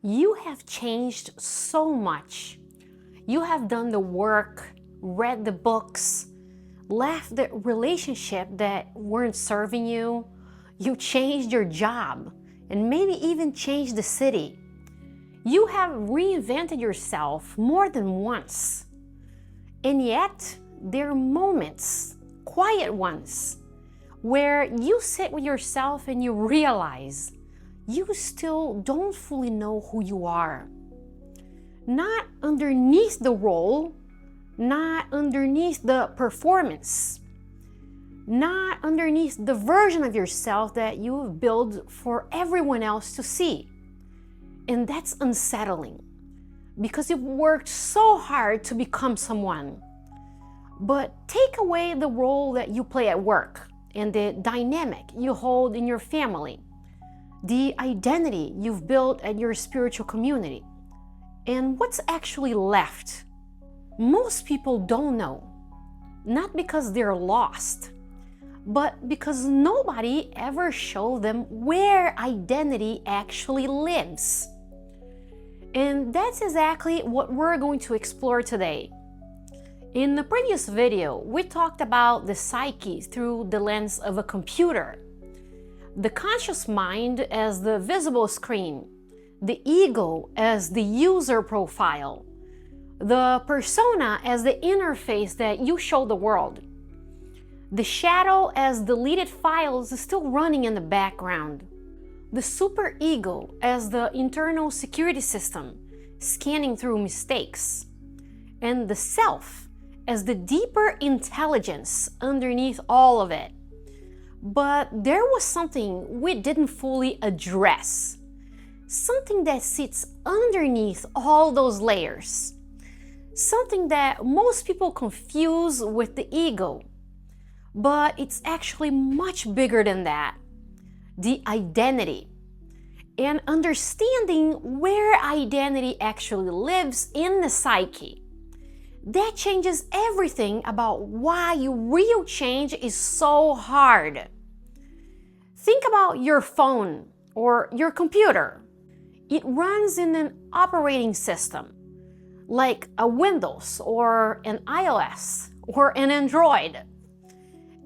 You have changed so much. You have done the work, read the books, left the relationship that weren't serving you. You changed your job and maybe even changed the city. You have reinvented yourself more than once. And yet, there are moments, quiet ones, where you sit with yourself and you realize you still don't fully know who you are. Not underneath the role, not underneath the performance, not underneath the version of yourself that you've built for everyone else to see. And that's unsettling because you've worked so hard to become someone. But take away the role that you play at work and the dynamic you hold in your family, the identity you've built at your spiritual community, and what's actually left. Most people don't know, not because they're lost, but because nobody ever showed them where identity actually lives. And that's exactly what we're going to explore today. In the previous video, we talked about the psyche through the lens of a computer, the conscious mind as the visible screen, the ego as the user profile, the persona as the interface that you show the world, the shadow as deleted files still running in the background, the superego as the internal security system scanning through mistakes, and the self as the deeper intelligence underneath all of it. But there was something we didn't fully address, something that sits underneath all those layers, something that most people confuse with the ego, but it's actually much bigger than that: the identity. And understanding where identity actually lives in the psyche, that changes everything about why real change is so hard. Think about your phone or your computer. It runs in an operating system like a Windows or an iOS or an Android.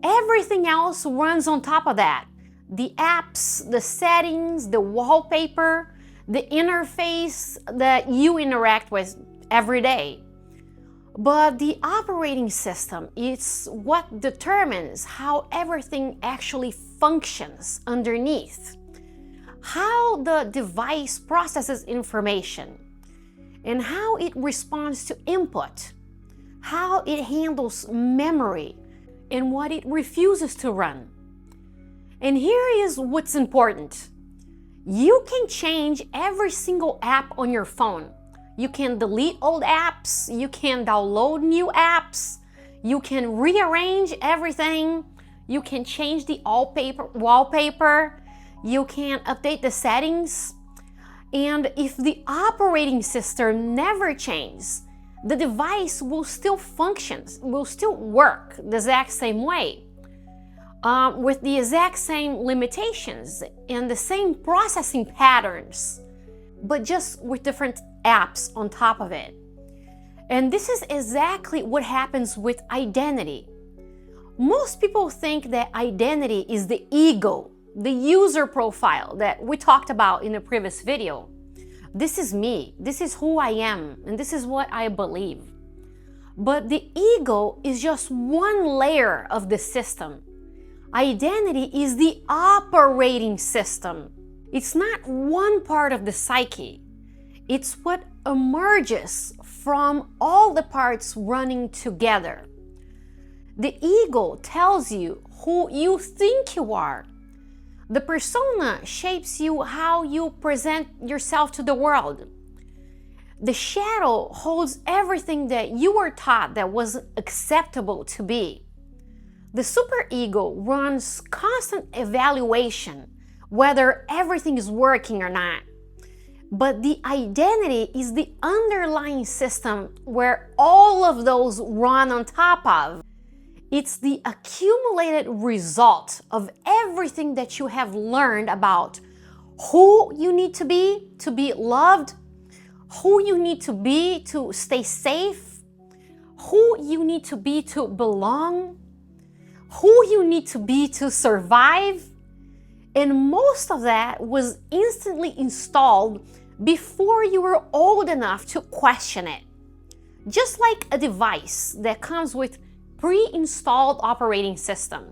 Everything else runs on top of that. The apps, the settings, the wallpaper, the interface that you interact with every day. But the operating system is what determines how everything actually functions underneath, how the device processes information, and how it responds to input, how it handles memory, and what it refuses to run. And here is what's important. You can change every single app on your phone. You can delete old apps, you can download new apps, you can rearrange everything, you can change the wallpaper, you can update the settings. And if the operating system never changes, the device will still function, will still work the exact same way, with the exact same limitations and the same processing patterns, but just with different apps on top of it. And this is exactly what happens with identity. Most people think that identity is the ego, the user profile that we talked about in the previous video. This is me, this is who I am, and this is what I believe. But the ego is just one layer of the system. Identity is the operating system. It's not one part of the psyche. It's what emerges from all the parts running together. The ego tells you who you think you are. The persona shapes you how you present yourself to the world. The shadow holds everything that you were taught that was acceptable to be. The superego runs constant evaluation, whether everything is working or not. But the identity is the underlying system where all of those run on top of. It's the accumulated result of everything that you have learned about who you need to be loved, who you need to be to stay safe, who you need to be to belong, who you need to be to survive. And most of that was instantly installed before you were old enough to question it. Just like a device that comes with pre-installed operating system.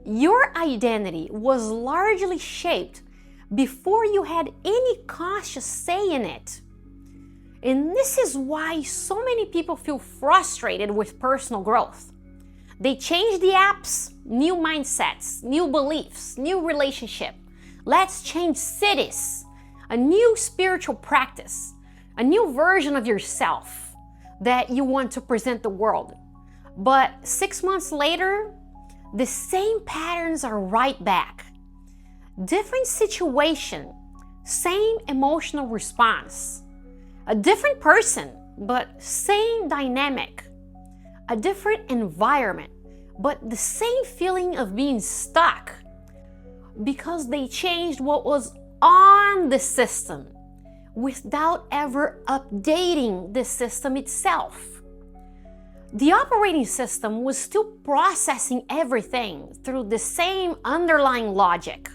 Your identity was largely shaped before you had any conscious say in it. And this is why so many people feel frustrated with personal growth. They change the apps, new mindsets, new beliefs, new relationship. Let's change cities, a new spiritual practice, a new version of yourself that you want to present the world. But 6 months later, the same patterns are right back. Different situation, same emotional response. A different person, but same dynamic. A different environment, but the same feeling of being stuck because they changed what was on the system without ever updating the system itself. The operating system was still processing everything through the same underlying logic,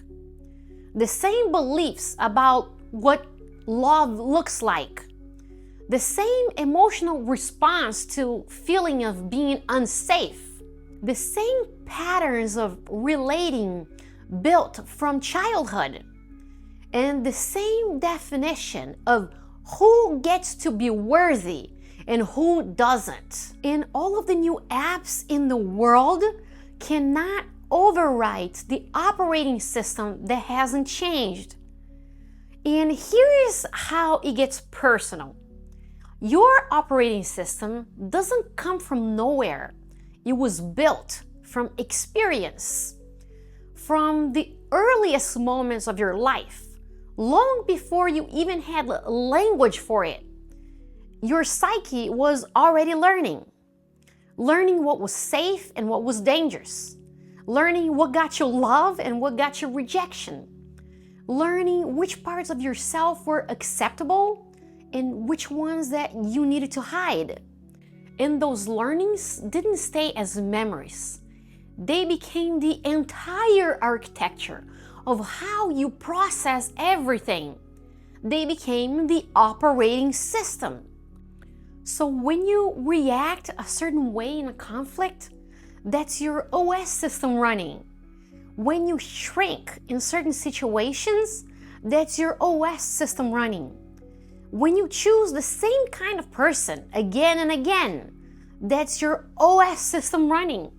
the same beliefs about what love looks like, the same emotional response to feeling of being unsafe, the same patterns of relating built from childhood, and the same definition of who gets to be worthy and who doesn't. And all of the new apps in the world cannot overwrite the operating system that hasn't changed. And here is how it gets personal. Your operating system doesn't come from nowhere. It was built from experience, from the earliest moments of your life, long before you even had language for it. Your psyche was already learning what was safe and what was dangerous, learning what got you love and what got you rejection, learning which parts of yourself were acceptable and which ones that you needed to hide. And those learnings didn't stay as memories. They became the entire architecture of how you process everything. They became the operating system. So when you react a certain way in a conflict, that's your OS system running. When you shrink in certain situations, that's your OS system running. When you choose the same kind of person again and again, that's your OS system running.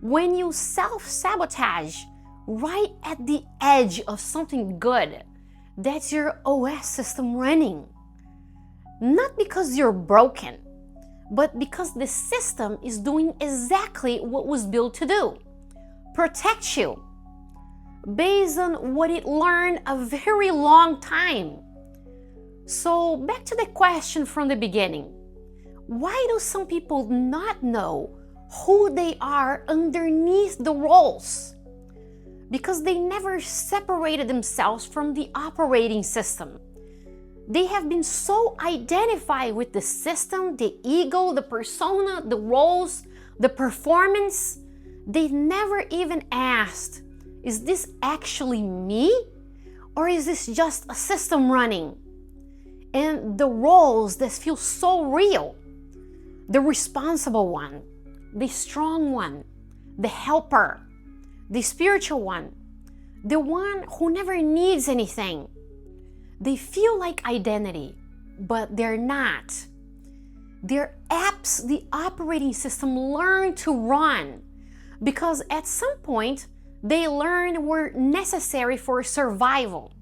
When you self-sabotage right at the edge of something good, that's your OS system running. Not because you're broken, but because the system is doing exactly what was built to do. Protect you based on what it learned a very long time. So back to the question from the beginning. Why do some people not know who they are underneath the roles? Because they never separated themselves from the operating system. They have been so identified with the system, the ego, the persona, the roles, the performance, they never even asked, is this actually me? Or is this just a system running? And the roles that feel so real, the responsible one, the strong one, the helper, the spiritual one, the one who never needs anything. They feel like identity, but they're not. They're apps the operating system learned to run because at some point they learned were necessary for survival.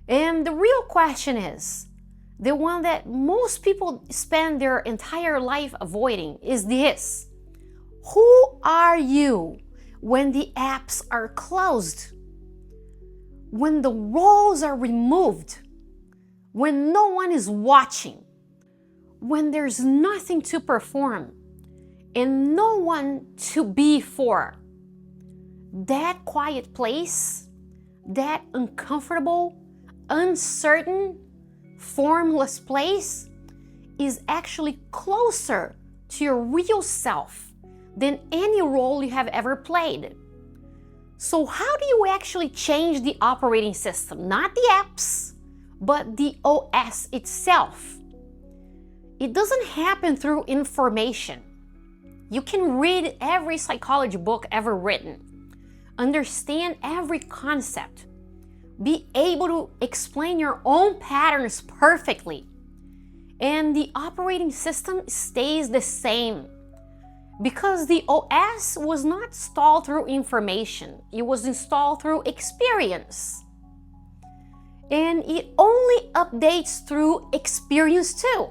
And the real question is, the one that most people spend their entire life avoiding is this: who are you when the apps are closed? When the roles are removed, when no one is watching, when there's nothing to perform and no one to be for, that quiet place, that uncomfortable, uncertain, formless place is actually closer to your real self than any role you have ever played. So how do you actually change the operating system? Not the apps, but the OS itself. It doesn't happen through information. You can read every psychology book ever written, understand every concept, be able to explain your own patterns perfectly, and the operating system stays the same. Because the OS was not installed through information, it was installed through experience. And it only updates through experience too.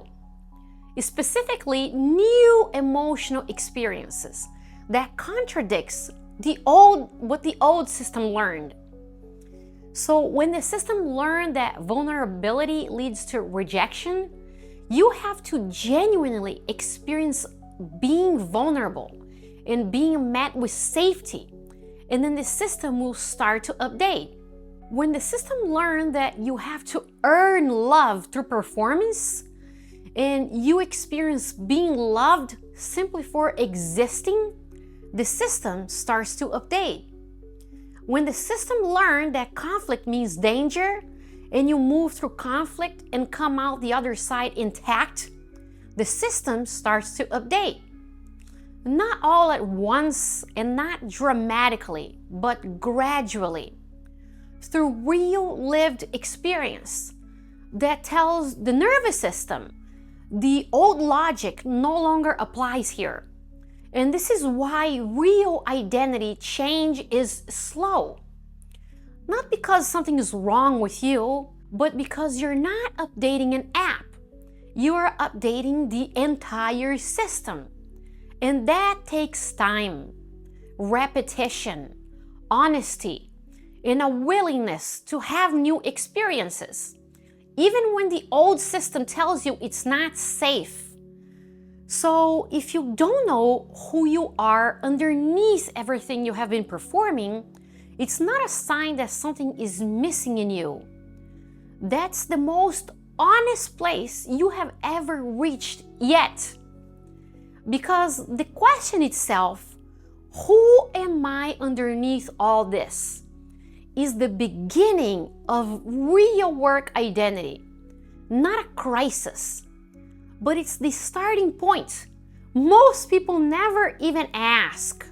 Specifically, new emotional experiences that contradicts what the old system learned. So when the system learned that vulnerability leads to rejection, you have to genuinely experience being vulnerable and being met with safety, and then the system will start to update. When the system learned that you have to earn love through performance, and you experience being loved simply for existing, the system starts to update. When the system learned that conflict means danger, and you move through conflict and come out the other side intact, the system starts to update. Not all at once and not dramatically, but gradually, through real lived experience that tells the nervous system the old logic no longer applies here. And this is why real identity change is slow. Not because something is wrong with you, but because you're not updating an app. You are updating the entire system. And that takes time, repetition, honesty, and a willingness to have new experiences, even when the old system tells you it's not safe. So if you don't know who you are underneath everything you have been performing, it's not a sign that something is missing in you. That's the most honest place you have ever reached yet. Because the question itself, who am I underneath all this, is the beginning of real work identity, not a crisis. But it's the starting point. Most people never even ask.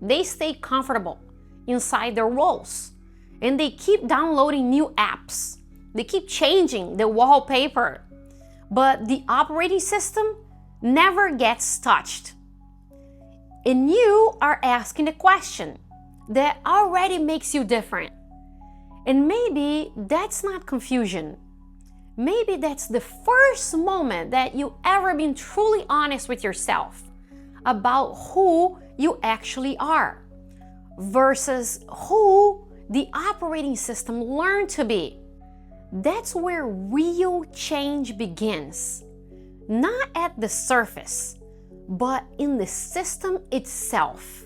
They stay comfortable inside their roles, and they keep downloading new apps. They keep changing the wallpaper, but the operating system never gets touched. And you are asking a question that already makes you different. And maybe that's not confusion. Maybe that's the first moment that you ever been truly honest with yourself about who you actually are versus who the operating system learned to be. That's where real change begins. Not at the surface, but in the system itself.